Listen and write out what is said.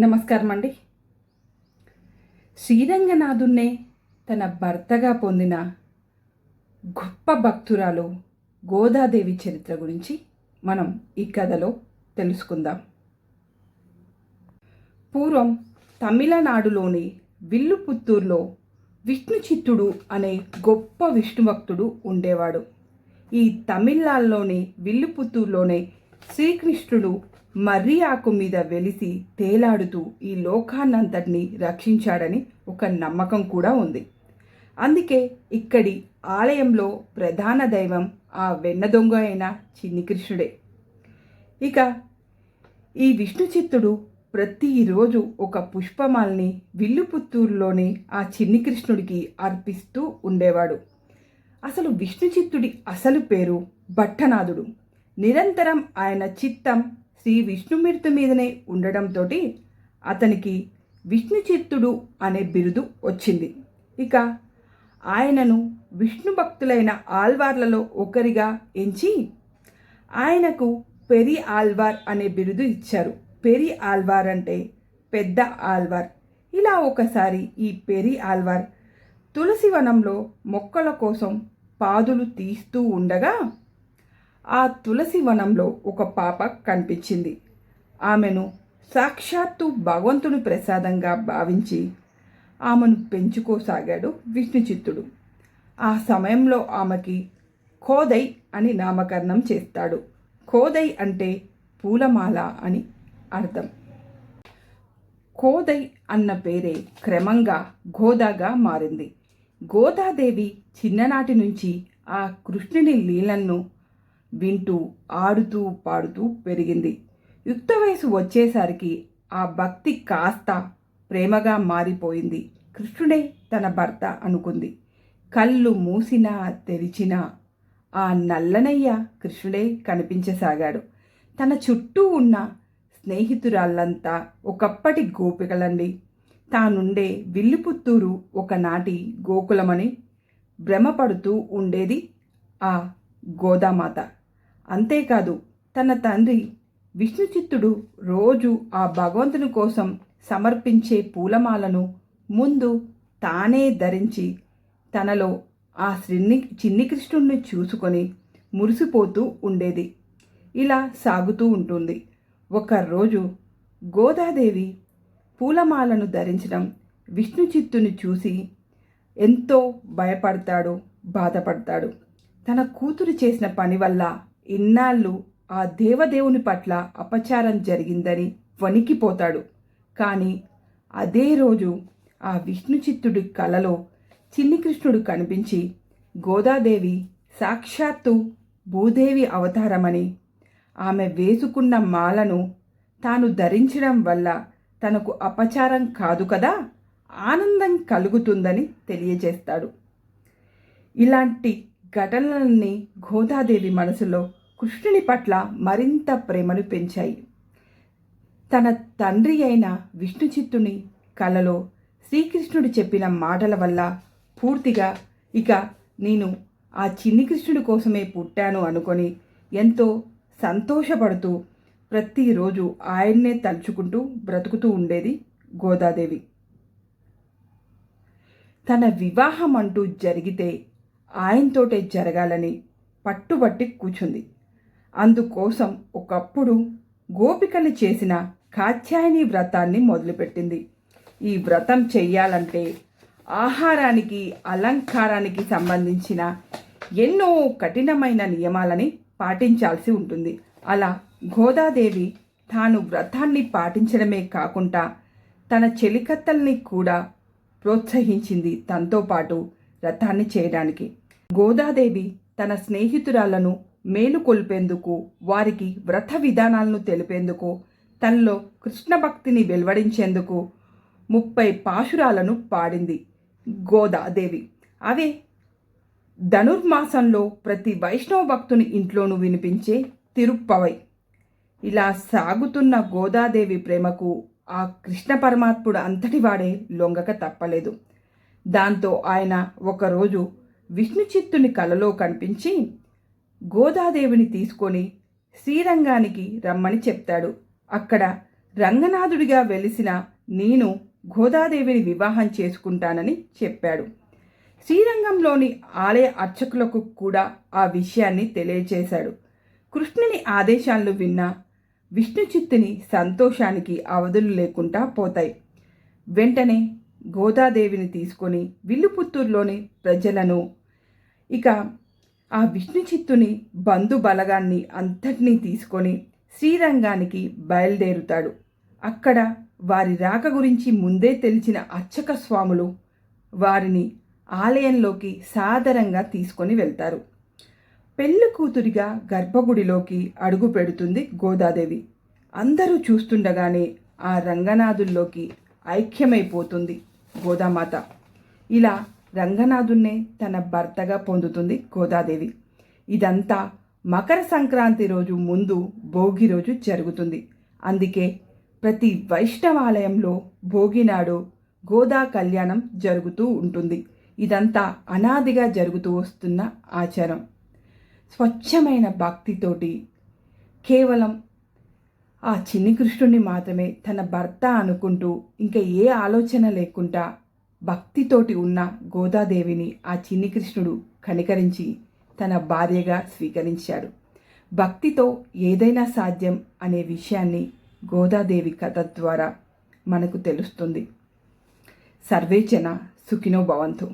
నమస్కారం అండి. శ్రీరంగనాథున్నే తన భర్తగా పొందిన గొప్ప భక్తురాలు గోదాదేవి చరిత్ర గురించి మనం ఈ కథలో తెలుసుకుందాం. పూర్వం తమిళనాడులోని విల్లుపుత్తూరులో విష్ణుచిత్తుడు అనే గొప్ప విష్ణుభక్తుడు ఉండేవాడు. ఈ తమిళనాడులోని విల్లుపుత్తూరులోనే శ్రీకృష్ణుడు మర్రి ఆకు మీద వెలిసి తేలాడుతూ ఈ లోకాన్నంతటినీ రక్షించాడని ఒక నమ్మకం కూడా ఉంది. అందుకే ఇక్కడి ఆలయంలో ప్రధాన దైవం ఆ వెన్న దొంగ అయిన చిన్ని కృష్ణుడే. ఇక ఈ విష్ణుచిత్తుడు ప్రతిరోజు ఒక పుష్పమాలని విల్లుపుత్తూరులోని ఆ చిన్ని కృష్ణుడికి అర్పిస్తూ ఉండేవాడు. అసలు విష్ణుచిత్తుడి అసలు పేరు భట్టనాథుడు. నిరంతరం ఆయన చిత్తం శ్రీ విష్ణుమూర్తి మీదనే ఉండడంతో అతనికి విష్ణుచిత్తుడు అనే బిరుదు వచ్చింది. ఇక ఆయనను విష్ణు భక్తులైన ఆల్వార్లలో ఒకరిగా ఎంచి ఆయనకు పెరి ఆల్వార్ అనే బిరుదు ఇచ్చారు. పెరి ఆల్వార్ అంటే పెద్ద ఆల్వార్. ఇలా ఒకసారి ఈ పెరి ఆల్వార్ తులసివనంలో మొక్కల కోసం పాదులు తీస్తూ ఉండగా ఆ తులసి వనంలో ఒక పాప కనిపించింది. ఆమెను సాక్షాత్తు భగవంతుని ప్రసాదంగా భావించి ఆమెను పెంచుకోసాగాడు విష్ణుచిత్తుడు. ఆ సమయంలో ఆమెకి కోదై అని నామకరణం చేస్తాడు. కోదై అంటే పూలమాల అని అర్థం. కోదై అన్న పేరే క్రమంగా గోదాగా మారింది. గోదాదేవి చిన్ననాటి నుంచి ఆ కృష్ణుని లీలలను వింటూ ఆడుతూ పాడుతూ పెరిగింది. యుక్త వయసు వచ్చేసరికి ఆ భక్తి కాస్త ప్రేమగా మారిపోయింది. కృష్ణుడే తన భర్త అనుకుంది. కళ్ళు మూసినా తెరిచినా ఆ నల్లనయ్య కృష్ణుడే కనిపించసాగాడు. తన చుట్టూ ఉన్న స్నేహితురాళ్ళంతా ఒకప్పటి గోపికలండి. తానుండే విల్లుపుత్తూరు ఒకనాటి గోకులమని భ్రమపడుతూ ఉండేది ఆ గోదామాత. అంతేకాదు తన తండ్రి విష్ణుచిత్తుడు రోజు ఆ భగవంతుని కోసం సమర్పించే పూలమాలను ముందు తానే ధరించి తనలో ఆ చిన్ని కృష్ణుడిని చూసుకొని మురిసిపోతూ ఉండేది. ఇలా సాగుతూ ఉంటుంది. ఒకరోజు గోదాదేవి పూలమాలను ధరించడం విష్ణుచిత్తుని చూసి ఎంతో భయపడతాడు, బాధపడతాడు. తన కూతురు చేసిన పని వల్ల ఇన్నాళ్ళు ఆ దేవదేవుని పట్ల అపచారం జరిగిందని వణికిపోతాడు. కానీ అదే రోజు ఆ విష్ణుచిత్తుడి కలలో చిన్ని కృష్ణుడు కనిపించి గోదాదేవి సాక్షాత్తు భూదేవి అవతారమని, ఆమె వేసుకున్న మాలను తాను ధరించడం వల్ల తనకు అపచారం కాదు కదా, ఆనందం కలుగుతుందని తెలియజేస్తాడు. ఇలాంటి ఘటనలన్నీ గోదాదేవి మనసులో కృష్ణుని పట్ల మరింత ప్రేమను పెంచాయి. తన తండ్రి అయిన విష్ణుచిత్తుని కలలో శ్రీకృష్ణుడు చెప్పిన మాటల వల్ల పూర్తిగా ఇక నేను ఆ చిన్ని కృష్ణుడి కోసమే పుట్టాను అనుకొని ఎంతో సంతోషపడుతూ ప్రతిరోజు ఆయన్నే తలుచుకుంటూ బ్రతుకుతూ ఉండేది గోదాదేవి. తన వివాహం అంటూ జరిగితే ఆయనతోటే జరగాలని పట్టుబట్టి కూర్చుంది. అందుకోసం ఒకప్పుడు గోపికలు చేసిన కాత్యాయని వ్రతాన్ని మొదలుపెట్టింది. ఈ వ్రతం చెయ్యాలంటే ఆహారానికి, అలంకారానికి సంబంధించిన ఎన్నో కఠినమైన నియమాలని పాటించాల్సి ఉంటుంది. అలా గోదాదేవి తాను వ్రతాన్ని పాటించడమే కాకుండా తన చెలికత్తల్ని కూడా ప్రోత్సహించింది తనతో పాటు వ్రతాన్ని చేయడానికి. గోదాదేవి తన స్నేహితురాలను మేలుకొల్పేందుకు, వారికి వ్రత విధానాలను తెలిపేందుకు, తనలో కృష్ణ భక్తిని వెలువడించేందుకు 30 పాశురాలను పాడింది గోదాదేవి. అవే ధనుర్మాసంలో ప్రతి వైష్ణవ భక్తుని ఇంట్లోనూ వినిపించే తిరుప్పవై. ఇలా సాగుతున్న గోదాదేవి ప్రేమకు ఆ కృష్ణ పరమాత్ముడు అంతటి వాడే లొంగక తప్పలేదు. దాంతో ఆయన ఒకరోజు విష్ణుచిత్తుని కలలో కనిపించి గోదాదేవిని తీసుకొని శ్రీరంగానికి రమ్మని చెప్తాడు. అక్కడ రంగనాథుడిగా వెలిసిన నేను గోదాదేవిని వివాహం చేసుకుంటానని చెప్పాడు. శ్రీరంగంలోని ఆలయ అర్చకులకు కూడా ఆ విషయాన్ని తెలియచేశాడు. కృష్ణుని ఆదేశాలను విన్న విష్ణుచిత్తుని సంతోషానికి అవధులు లేకుండా పోతాయి. వెంటనే గోదాదేవిని తీసుకొని విల్లుపుత్తూరులోని ప్రజలను, ఇక ఆ విష్ణుచిత్తుని బంధు బలగాన్ని అంతటినీ తీసుకొని శ్రీరంగానికి బయలుదేరుతాడు. అక్కడ వారి రాక గురించి ముందే తెలిసిన అర్చక స్వాములు వారిని ఆలయంలోకి సాదరంగా తీసుకొని వెళ్తారు. పెళ్లి కూతురిగా గర్భగుడిలోకి అడుగు పెడుతుంది గోదాదేవి. అందరూ చూస్తుండగానే ఆ రంగనాథుల్లోకి ఐక్యమైపోతుంది గోదామాత. ఇలా రంగనాథున్నే తన భర్తగా పొందుతుంది గోదాదేవి. ఇదంతా మకర సంక్రాంతి రోజు ముందు భోగి రోజు జరుగుతుంది. అందుకే ప్రతి వైష్ణవాలయంలో భోగి నాడు గోదా కళ్యాణం జరుగుతూ ఉంటుంది. ఇదంతా అనాదిగా జరుగుతూ వస్తున్న ఆచారం. స్వచ్ఛమైన భక్తితోటి కేవలం ఆ చిన్ని కృష్ణుడిని మాత్రమే తన భర్త అనుకుంటూ ఇంకా ఏ ఆలోచన లేకుండా భక్తితోటి ఉన్న గోదాదేవిని ఆ చిన్ని కృష్ణుడు కనికరించి తన భార్యగా స్వీకరించాడు. భక్తితో ఏదైనా సాధ్యం అనే విషయాన్ని గోదాదేవి కథ ద్వారా మనకు తెలుస్తుంది. సర్వే జన సుఖినో భవంతు.